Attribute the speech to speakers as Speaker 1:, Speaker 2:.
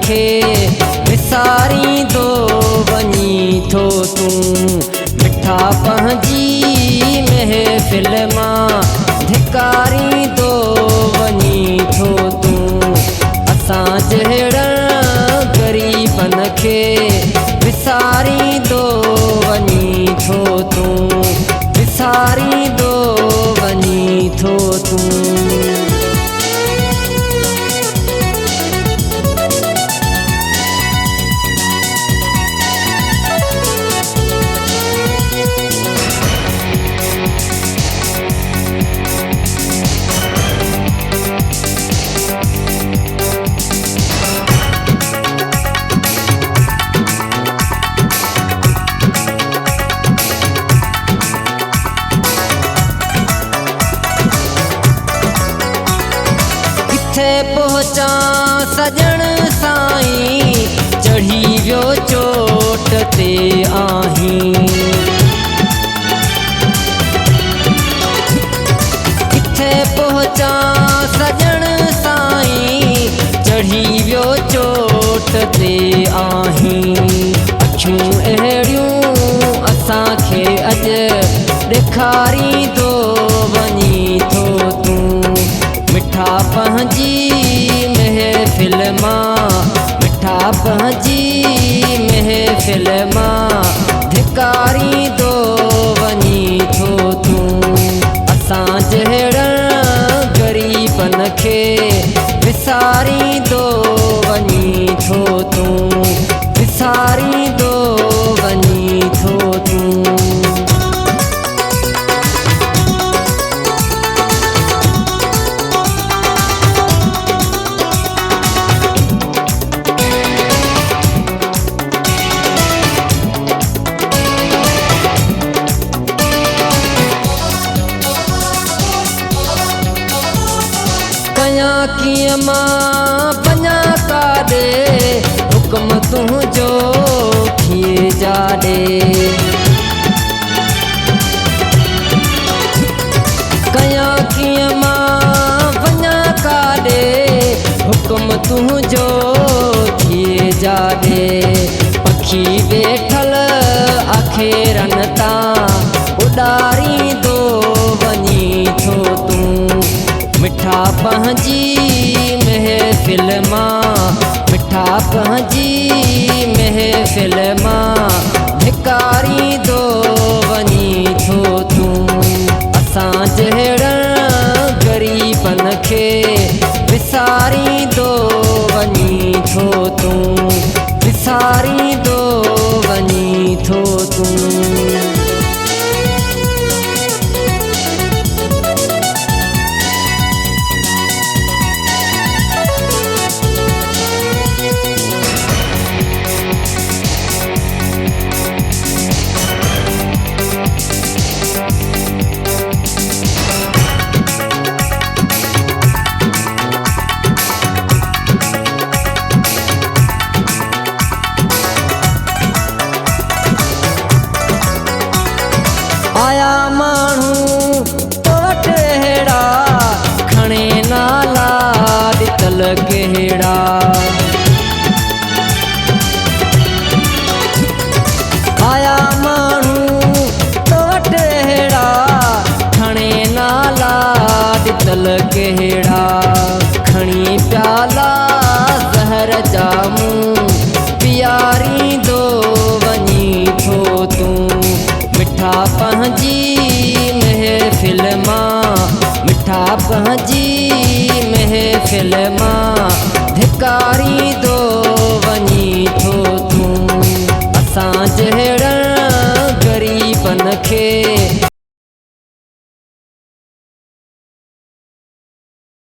Speaker 1: खे विसारींदो वञी थो तूं। मिठा पंहिंजी महफ़िल मां धिकारींदो वञी थो तूं। असां जहिड़नि ग़रीबनि खे विसारींदो वञी थो तूं। विसारींदो वञी थो तूं। किथे पहुचां सजण साईं, चढ़ी वियो चोट ते आहीं। किथे पहुचां सजण साईं, चढ़ी वियो चोट ते आहीं। अखियूं अहिड़ियूं असांखे अॼु ॾेखारींदो वञी थो तूं। मिठा पंहिंजी महफ़िल मां, मिठा पंहिंजी महफ़िल मां धिकारींदो वञी थो तूं। असां जहिड़नि ग़रीबनि खे विसारींदो वञी थो तूं। विसारींदो वञी थो तूं। कयां कीअं मां वञा काॾे, हुकुम तुंहिंजो थिए जाॾे। कयां कीअं मां वञा काॾे, हुकुम तुंहिंजो थिए जाॾे। पखी वेठल अखेरनि तां उॾारींदो वञी थो तूं। मिठा पंहिंजी महफ़िल मां, मिठा पंहिंजी महफ़िल मां धिकारींदो वञी थो तूं। असां जहिड़नि ग़रीबनि खे विसारींदो वञी थो तूं। विसारींदो वञी थो तूं। आया माण्हू तो वटि अहिड़ा, खणे नाला ॾितल कहिड़ा। आया माण्हू तो वटि अहिड़ा, खणे नाला ॾितल कहिड़ा। खणी प्याला ज़हर जामू पीआरींदो वञी थो तूं। मिठा पंहिंजी महफ़िल मां, मिठा पंहिंजी महफ़िल मां धिकारींदो